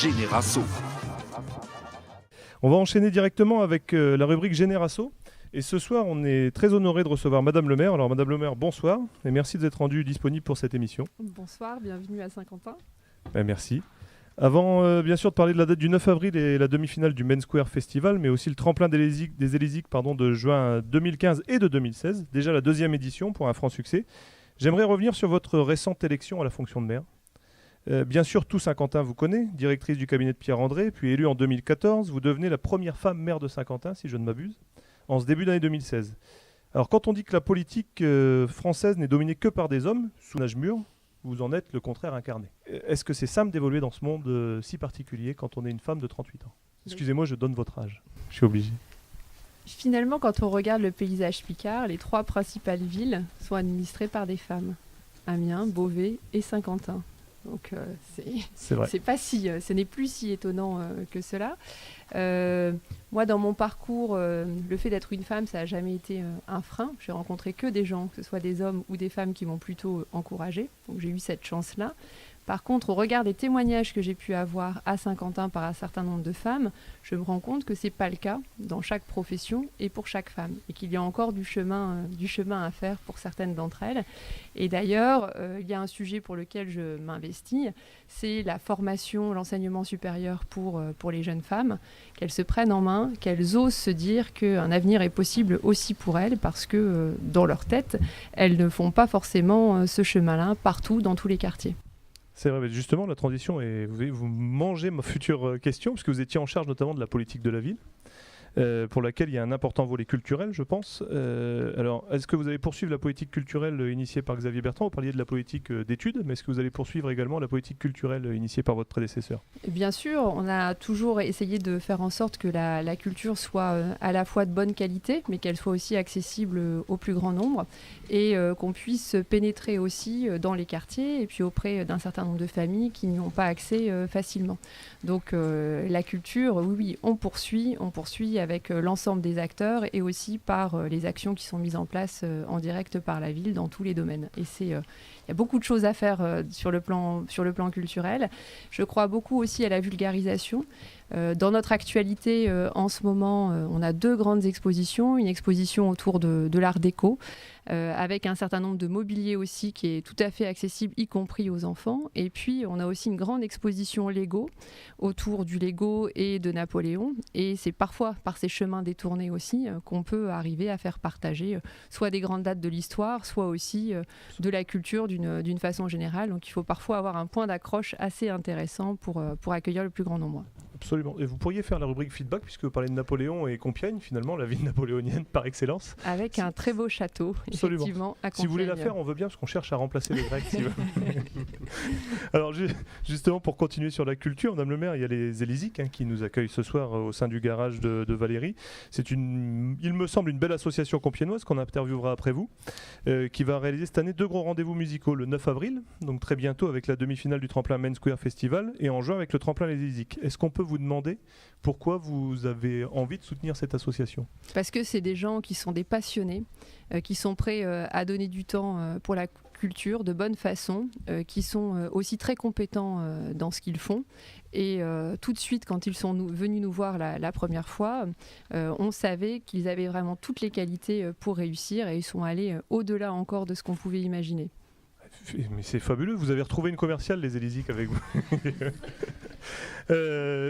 Générasso. On va enchaîner directement avec la rubrique Générasso. Et ce soir, on est très honoré de recevoir Madame le maire. Alors Madame le maire, bonsoir et merci d'être rendue disponible pour cette émission. Bonsoir, bienvenue à Saint-Quentin. Merci. Avant, bien sûr, de parler de la date du 9 avril et la demi-finale du Main Square Festival, mais aussi le tremplin des Élysiques de juin 2015 et de 2016, déjà la deuxième édition pour un franc succès, j'aimerais revenir sur votre récente élection à la fonction de maire. Bien sûr, tout Saint-Quentin vous connaît, directrice du cabinet de Pierre André, puis élue en 2014, vous devenez la première femme maire de Saint-Quentin, si je ne m'abuse, en ce début d'année 2016. Alors quand on dit que la politique française n'est dominée que par des hommes, sous l'âge mûr, vous en êtes le contraire incarné. Est-ce que c'est simple d'évoluer dans ce monde si particulier quand on est une femme de 38 ans ? Excusez-moi, je donne votre âge. Je suis obligé. Finalement, quand on regarde le paysage picard, les trois principales villes sont administrées par des femmes. Amiens, Beauvais et Saint-Quentin. Donc c'est vrai. Ce n'est plus si étonnant que cela. Moi, dans mon parcours, le fait d'être une femme, ça n'a jamais été un frein. J'ai rencontré que des gens, que ce soit des hommes ou des femmes, qui m'ont plutôt encouragée. Donc j'ai eu cette chance-là. Par contre, au regard des témoignages que j'ai pu avoir à Saint-Quentin par un certain nombre de femmes, je me rends compte que ce n'est pas le cas dans chaque profession et pour chaque femme. Et qu'il y a encore du chemin à faire pour certaines d'entre elles. Et d'ailleurs, il y a un sujet pour lequel je m'investis, c'est la formation, l'enseignement supérieur pour les jeunes femmes, qu'elles se prennent en main, qu'elles osent se dire qu'un avenir est possible aussi pour elles, parce que dans leur tête, elles ne font pas forcément ce chemin-là partout, dans tous les quartiers. C'est vrai, mais justement, la transition, et vous mangez ma future question, puisque vous étiez en charge notamment de la politique de la ville, pour laquelle il y a un important volet culturel, je pense. Alors, est-ce que vous allez poursuivre la politique culturelle initiée par Xavier Bertrand ? Vous parliez de la politique d'études, mais est-ce que vous allez poursuivre également la politique culturelle initiée par votre prédécesseur ? Bien sûr, on a toujours essayé de faire en sorte que la culture soit à la fois de bonne qualité, mais qu'elle soit aussi accessible au plus grand nombre, et qu'on puisse pénétrer aussi dans les quartiers, et puis auprès d'un certain nombre de familles qui n'y ont pas accès facilement. Donc la culture, oui, on poursuit avec l'ensemble des acteurs et aussi par les actions qui sont mises en place en direct par la ville dans tous les domaines. Et il y a beaucoup de choses à faire sur le plan culturel. Je crois beaucoup aussi à la vulgarisation. Dans notre actualité, en ce moment, on a 2 grandes expositions. Une exposition autour de l'art déco, avec un certain nombre de mobilier aussi qui est tout à fait accessible, y compris aux enfants. Et puis, on a aussi une grande exposition Lego, autour du Lego et de Napoléon. Et c'est parfois par ces chemins détournés aussi qu'on peut arriver à faire partager soit des grandes dates de l'histoire, soit aussi de la culture d'une façon générale. Donc, il faut parfois avoir un point d'accroche assez intéressant pour accueillir le plus grand nombre. Absolument. Et vous pourriez faire la rubrique feedback, puisque vous parlez de Napoléon et Compiègne, finalement, la ville napoléonienne par excellence. Avec un très beau château, absolument. Effectivement, à Compiègne. Si vous voulez la faire, on veut bien, parce qu'on cherche à remplacer les Grecs. Alors, justement, pour continuer sur la culture, Madame le maire, il y a les Élysiques qui nous accueillent ce soir au sein du garage de Valérie. C'est il me semble, une belle association compiègnoise qu'on interviewera après vous, qui va réaliser cette année 2 gros rendez-vous musicaux, le 9 avril, donc très bientôt avec la demi-finale du tremplin Main Square Festival, et en juin avec le tremplin Les Élysiques. Est-ce qu'on peut vous demander pourquoi vous avez envie de soutenir cette association ? Parce que c'est des gens qui sont des passionnés, qui sont prêts à donner du temps pour la culture de bonne façon, qui sont aussi très compétents dans ce qu'ils font. Et tout de suite, quand ils sont venus nous voir la première fois, on savait qu'ils avaient vraiment toutes les qualités pour réussir, et ils sont allés au-delà encore de ce qu'on pouvait imaginer. Mais c'est fabuleux, vous avez retrouvé une commerciale, les Élysiques, avec vous.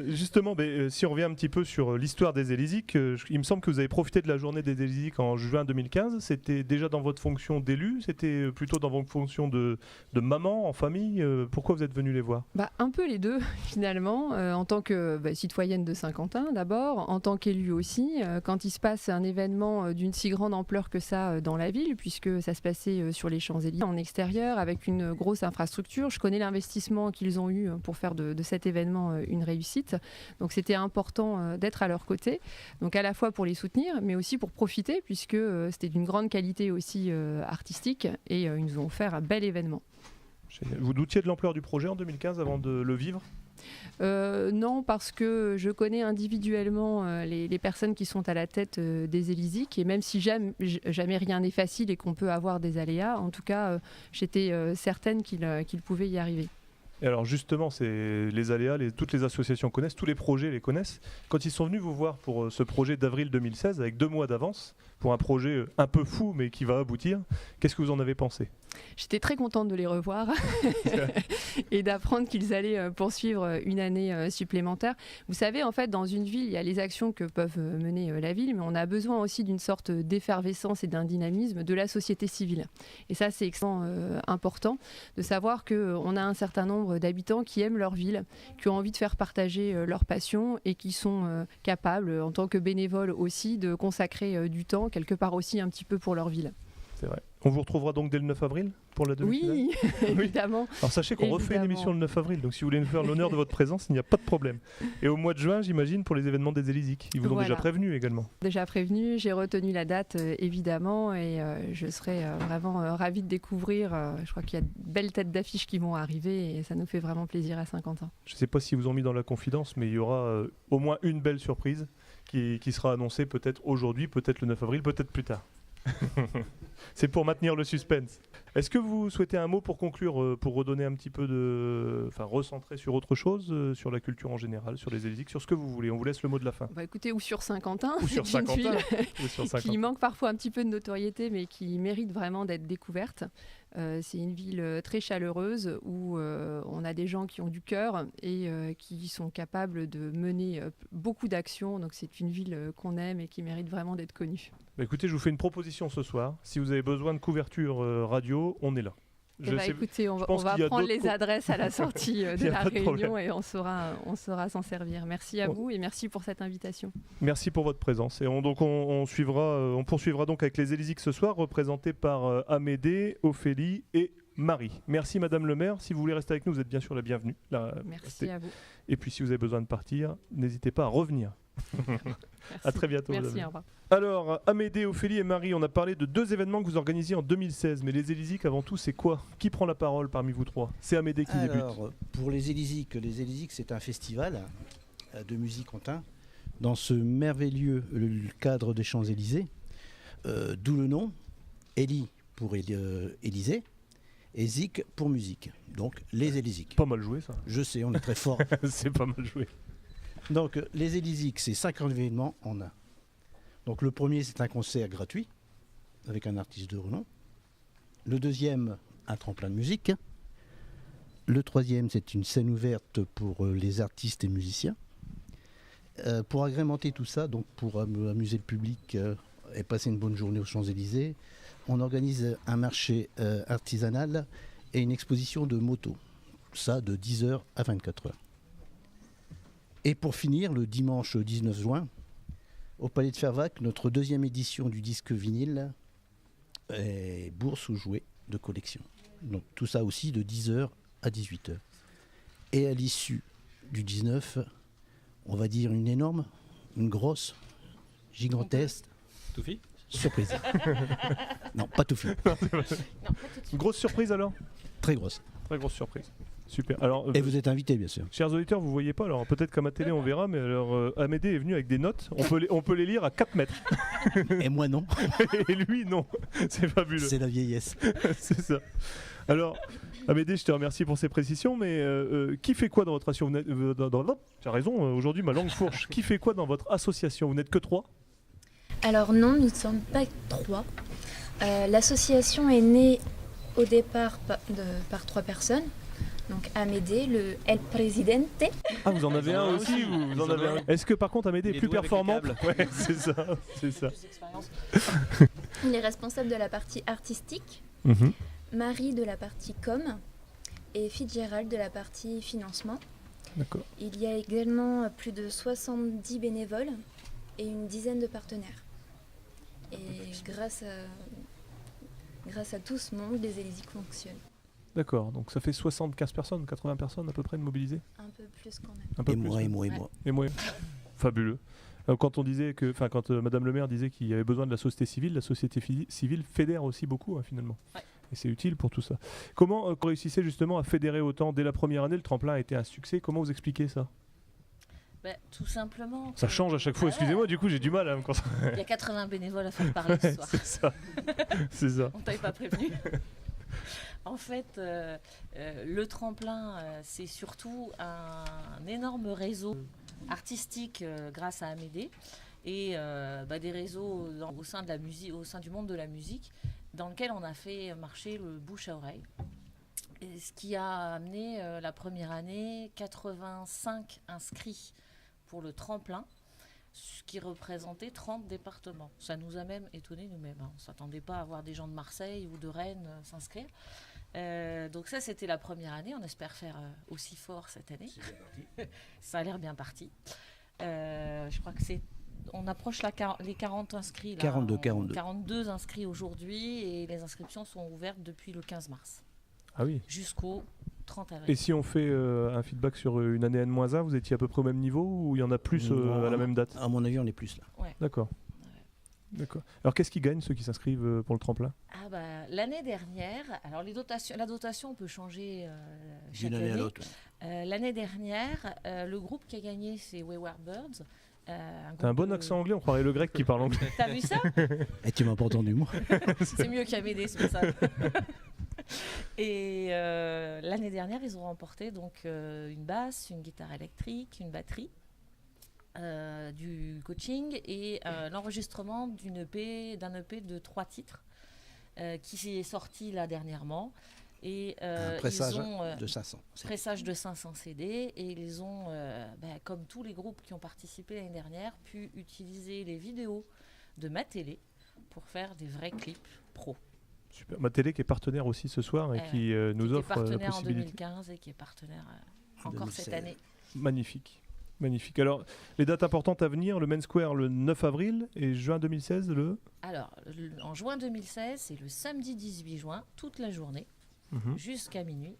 Justement, si on revient un petit peu sur l'histoire des Élysiques, il me semble que vous avez profité de la journée des Élysiques en juin 2015. C'était déjà dans votre fonction d'élu ? C'était plutôt dans votre fonction de maman, en famille ? Pourquoi vous êtes venu les voir ? Un peu les deux, finalement. En tant que citoyenne de Saint-Quentin, d'abord. En tant qu'élue aussi. Quand il se passe un événement d'une si grande ampleur que ça dans la ville, puisque ça se passait sur les Champs-Élysées, en extérieur, avec une grosse infrastructure. Je connais l'investissement qu'ils ont eu pour faire de cet événement une réussite. Donc c'était important d'être à leur côté. Donc à la fois pour les soutenir, mais aussi pour profiter, puisque c'était d'une grande qualité aussi artistique, et ils nous ont offert un bel événement. Génial. Vous doutiez de l'ampleur du projet en 2015 avant de le vivre ? Non, parce que je connais individuellement les personnes qui sont à la tête des Élysiques, et même si jamais rien n'est facile et qu'on peut avoir des aléas, en tout cas, j'étais certaine qu'ils pouvaient y arriver. Et alors justement, c'est les aléas, toutes les associations connaissent, tous les projets les connaissent. Quand ils sont venus vous voir pour ce projet d'avril 2016, avec 2 mois d'avance, pour un projet un peu fou mais qui va aboutir, qu'est-ce que vous en avez pensé ? J'étais très contente de les revoir et d'apprendre qu'ils allaient poursuivre une année supplémentaire. Vous savez, en fait, dans une ville, il y a les actions que peuvent mener la ville, mais on a besoin aussi d'une sorte d'effervescence et d'un dynamisme de la société civile. Et ça, c'est extrêmement important de savoir qu'on a un certain nombre d'habitants qui aiment leur ville, qui ont envie de faire partager leur passion et qui sont capables, en tant que bénévoles aussi, de consacrer du temps, quelque part aussi un petit peu pour leur ville. C'est vrai. On vous retrouvera donc dès le 9 avril pour la demi-finale ? Oui, évidemment. Alors sachez qu'on refait une émission le 9 avril, donc si vous voulez nous faire l'honneur de votre présence, il n'y a pas de problème. Et au mois de juin, j'imagine, pour les événements des Élysées, ils vous ont déjà prévenu également. Déjà prévenu, j'ai retenu la date évidemment et je serai vraiment ravie de découvrir. Je crois qu'il y a de belles têtes d'affiches qui vont arriver et ça nous fait vraiment plaisir à Saint-Quentin. Je ne sais pas si vous ont mis dans la confidence, mais il y aura au moins une belle surprise qui sera annoncée peut-être aujourd'hui, peut-être le 9 avril, peut-être plus tard. C'est pour maintenir le suspense. Est-ce que vous souhaitez un mot pour conclure, pour redonner un petit peu recentrer sur autre chose, sur la culture en général, sur les Élysées, sur ce que vous voulez. On vous laisse le mot de la fin. Écoutez, ou sur Saint-Quentin, ou sur Saint-Quentin, qui manque parfois un petit peu de notoriété, mais qui mérite vraiment d'être découverte. C'est une ville très chaleureuse où on a des gens qui ont du cœur et qui sont capables de mener beaucoup d'actions. Donc c'est une ville qu'on aime et qui mérite vraiment d'être connue. Écoutez, je vous fais une proposition ce soir. Si vous avez besoin de couverture radio, on est là. Écoutez, on va prendre les adresses à la sortie de la réunion et on saura s'en servir. Merci à vous et merci pour cette invitation. Merci pour votre présence. Et on poursuivra donc avec les Élysées ce soir, représentés par Amédée, Ophélie et Marie. Merci Madame le maire. Si vous voulez rester avec nous, vous êtes bien sûr la bienvenue. Merci à vous. Et puis si vous avez besoin de partir, n'hésitez pas à revenir. À très bientôt. Merci, au revoir. Alors, Amédée, Ophélie et Marie, on a parlé de 2 événements que vous organisiez en 2016. Mais les Élysées, avant tout, c'est quoi ? Qui prend la parole parmi vous 3 ? C'est Amédée qui débute. Pour les Élysées, c'est un festival de musique Quentin dans ce merveilleux cadre des Champs-Élysées. D'où le nom, Élie pour Élysée et Zik pour musique. Donc les Élysées. Pas mal joué ça. Je sais, on est très fort. C'est pas mal joué. Donc les Élysées, c'est 5 événements en un. Donc le premier, c'est un concert gratuit avec un artiste de renom. Le deuxième, un tremplin de musique. Le troisième, c'est une scène ouverte pour les artistes et musiciens. Pour agrémenter tout ça, donc pour amuser le public et passer une bonne journée aux Champs-Élysées, on organise un marché artisanal et une exposition de motos. Ça de 10h à 24h. Et pour finir, le dimanche 19 juin, au Palais de Fervaques, notre 2e édition du disque vinyle est bourse ou jouets de collection. Donc tout ça aussi de 10h à 18h. Et à l'issue du 19, on va dire une grosse, gigantesque surprise. Non, pas tout fait. Une grosse surprise alors ? Très grosse. Très grosse surprise. Super. Alors, et vous êtes invités, bien sûr. Chers auditeurs, vous ne voyez pas, alors peut-être qu'à ma télé on verra, mais alors Amédée est venu avec des notes, on peut les lire à 4 mètres. Et moi non. Et lui non. C'est fabuleux. C'est la vieillesse. C'est ça. Alors, Amédée, je te remercie pour ces précisions, mais qui fait quoi dans votre association ? Tu as raison, aujourd'hui ma langue fourche. Qui fait quoi dans votre association ? Vous n'êtes que 3 ? Alors non, nous ne sommes pas 3. L'association est née au départ par 3 personnes. Donc Amédée, le El Presidente. Ah, vous en avez un aussi vous en avez un. Est-ce que par contre Amédée est plus performante ? Ouais, c'est ça. Il est responsable de la partie artistique, Marie de la partie com et Fitzgerald de la partie financement. D'accord. Il y a également plus de 70 bénévoles et une dizaine de partenaires. Et grâce à tout ce monde, les Élysées fonctionnent. D'accord, donc ça fait 75 personnes, 80 personnes à peu près de mobilisées ? Un peu plus quand même. Un peu plus, Et moi. Fabuleux. Quand on disait quand Madame le maire disait qu'il y avait besoin de la société civile fédère aussi beaucoup finalement. Ouais. Et c'est utile pour tout ça. Comment vous réussissez justement à fédérer autant dès la première année ? Le tremplin a été un succès. Comment vous expliquez ça ? Tout simplement. Ça change à chaque fois, excusez-moi, du coup j'ai du mal à me concentrer. Il y a 80 bénévoles à faire parler ce soir. C'est ça. On t'avait pas prévenu. En fait, le tremplin, c'est surtout un énorme réseau artistique grâce à Amédée et des réseaux au sein de la musique, au sein du monde de la musique, dans lequel on a fait marcher le bouche à oreille. Et ce qui a amené la première année 85 inscrits pour le tremplin, ce qui représentait 30 départements. Ça nous a même étonnés nous-mêmes. On ne s'attendait pas à voir des gens de Marseille ou de Rennes s'inscrire. Donc ça, c'était la première année. On espère faire aussi fort cette année. Ça a l'air bien parti. Je crois que on approche les 40 inscrits. Là, 42 inscrits aujourd'hui et les inscriptions sont ouvertes depuis le 15 mars. Ah oui. Jusqu'au 30 avril. Et si on fait un feedback sur une année N-1, vous étiez à peu près au même niveau ou il y en a plus à la même date? À mon avis, on est plus là. Ouais. D'accord. D'accord. Alors qu'est-ce qui gagne ceux qui s'inscrivent pour le tremplin? L'année dernière, alors la dotation peut changer chaque D'une année à l'autre. L'année dernière, le groupe qui a gagné, c'est Wayward Birds. T'as un bon accent anglais, on croirait le grec qui parle anglais. T'as vu ça? Et tu m'as pas entendu, moi. C'est mieux qu'Amédée, c'est pour ça. Et l'année dernière, ils ont remporté donc une basse, une guitare électrique, une batterie, du coaching et l'enregistrement d'un EP de 3 titres qui est sorti là dernièrement. Et Un pressage ils ont, de 500. pressage de 500 CD et ils ont, comme tous les groupes qui ont participé l'année dernière, pu utiliser les vidéos de Ma Télé pour faire des vrais clips pro. Super. Ma Télé qui est partenaire aussi ce soir et qui nous offre la partenaire possibilité. en 2015 et qui est partenaire encore 2016. cette année. Magnifique. Magnifique. Alors, les dates importantes à venir, le Main Square le 9 avril et juin 2016 le... Alors, en juin 2016, c'est le samedi 18 juin, toute la journée, jusqu'à minuit.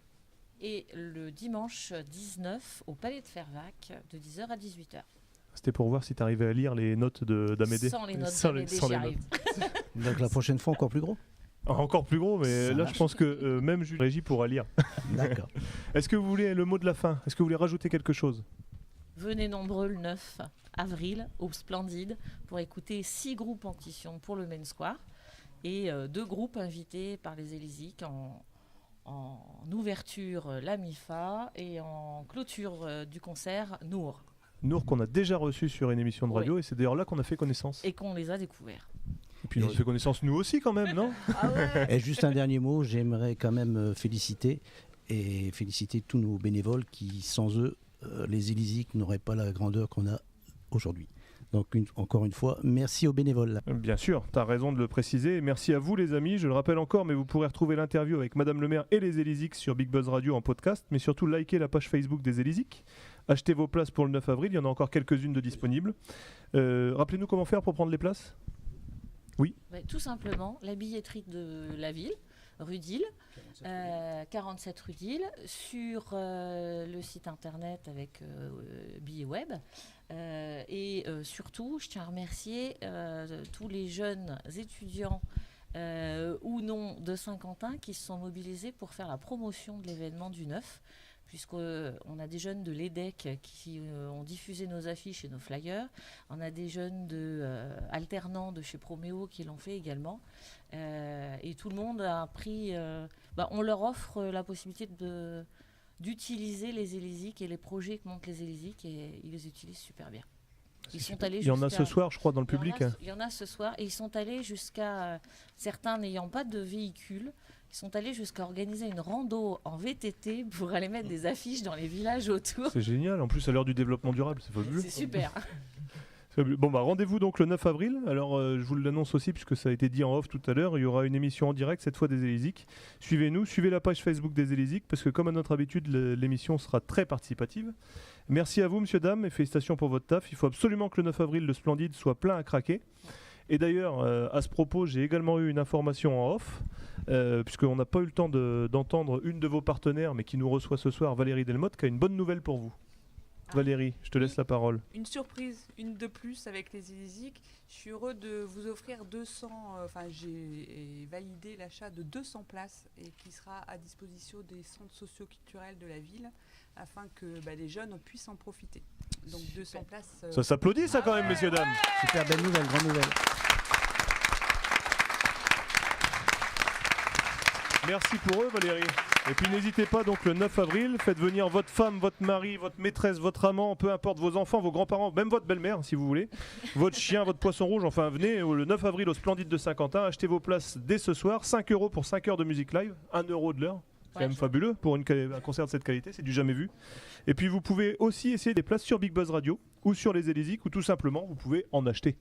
Et le dimanche 19 au Palais de Fervaques, de 10h à 18h. C'était pour voir si tu arrivais à lire les notes d'Amédée. Sans les notes Sans d'Amédée, sans j'y les arrive. Donc la prochaine fois, encore plus gros. Encore plus gros, mais Ça là marche. je pense que même Jules Régis pourra lire. D'accord. Est-ce que vous voulez le mot de la fin? Est-ce que vous voulez rajouter quelque chose? Venez nombreux le 9 avril au Splendide pour écouter 6 groupes en audition pour le Main Square et 2 groupes invités par les Élysiques en ouverture la MIFA et en clôture du concert Nour. Nour qu'on a déjà reçu sur une émission de radio et c'est d'ailleurs là qu'on a fait connaissance. Et qu'on les a découverts. Et puis on a fait connaissance nous aussi quand même, non? Et juste un dernier mot, j'aimerais quand même féliciter tous nos bénévoles qui, sans eux, les Élysiques n'auraient pas la grandeur qu'on a aujourd'hui. Donc encore une fois, merci aux bénévoles. Bien sûr, tu as raison de le préciser. Merci à vous les amis, je le rappelle encore, mais vous pourrez retrouver l'interview avec Madame le maire et les Élysiques sur Big Buzz Radio en podcast, mais surtout likez la page Facebook des Élysiques. Achetez vos places pour le 9 avril, il y en a encore quelques-unes de disponibles. Rappelez-nous comment faire pour prendre les places? Oui. Tout simplement, la billetterie de la ville, rue d'Île, 47 rue d'Île, sur le site internet avec billets web. Et surtout, je tiens à remercier tous les jeunes étudiants ou non de Saint-Quentin qui se sont mobilisés pour faire la promotion de l'événement du 9, puisqu'on a des jeunes de l'EDEC qui ont diffusé nos affiches et nos flyers. On a des jeunes alternants de chez Proméo qui l'ont fait également. Et tout le monde a pris... on leur offre la possibilité d'utiliser les Élysiques et les projets que montent les Élysiques et ils les utilisent super bien. Il y en a ce soir, je crois, dans le public. Il y en a ce soir et ils sont allés jusqu'à, certains n'ayant pas de véhicule, ils sont allés jusqu'à organiser une rando en VTT pour aller mettre des affiches dans les villages autour. C'est génial, en plus à l'heure du développement durable, c'est fabuleux. C'est super. Bon rendez-vous donc le 9 avril. Alors je vous l'annonce aussi puisque ça a été dit en off tout à l'heure, il y aura une émission en direct cette fois des Élysiques. Suivez-nous, suivez la page Facebook des Élysiques parce que comme à notre habitude l'émission sera très participative. Merci à vous monsieur, dames et félicitations pour votre taf. Il faut absolument que le 9 avril le Splendide soit plein à craquer. Et d'ailleurs à ce propos j'ai également eu une information en off puisqu'on n'a pas eu le temps d'entendre une de vos partenaires mais qui nous reçoit ce soir, Valérie Delmotte, qui a une bonne nouvelle pour vous. Valérie, je te laisse la parole. Une surprise, une de plus avec les Élysiques. Je suis heureux de vous offrir 200, j'ai validé l'achat de 200 places et qui sera à disposition des centres socio-culturels de la ville afin que les jeunes puissent en profiter. Donc 200 places. Ça s'applaudit ça quand même, messieurs, dames. Super belle nouvelle, grande nouvelle. Merci pour eux, Valérie. Et puis n'hésitez pas, donc le 9 avril, faites venir votre femme, votre mari, votre maîtresse, votre amant, peu importe, vos enfants, vos grands-parents, même votre belle-mère si vous voulez, votre chien, votre poisson rouge, enfin venez le 9 avril au Splendide de Saint-Quentin, achetez vos places dès ce soir, 5 € pour 5 heures de musique live, 1 € de l'heure. C'est quand même fabuleux pour un concert de cette qualité, c'est du jamais vu. Et puis vous pouvez aussi essayer des places sur Big Buzz Radio ou sur les Élysées, ou tout simplement vous pouvez en acheter.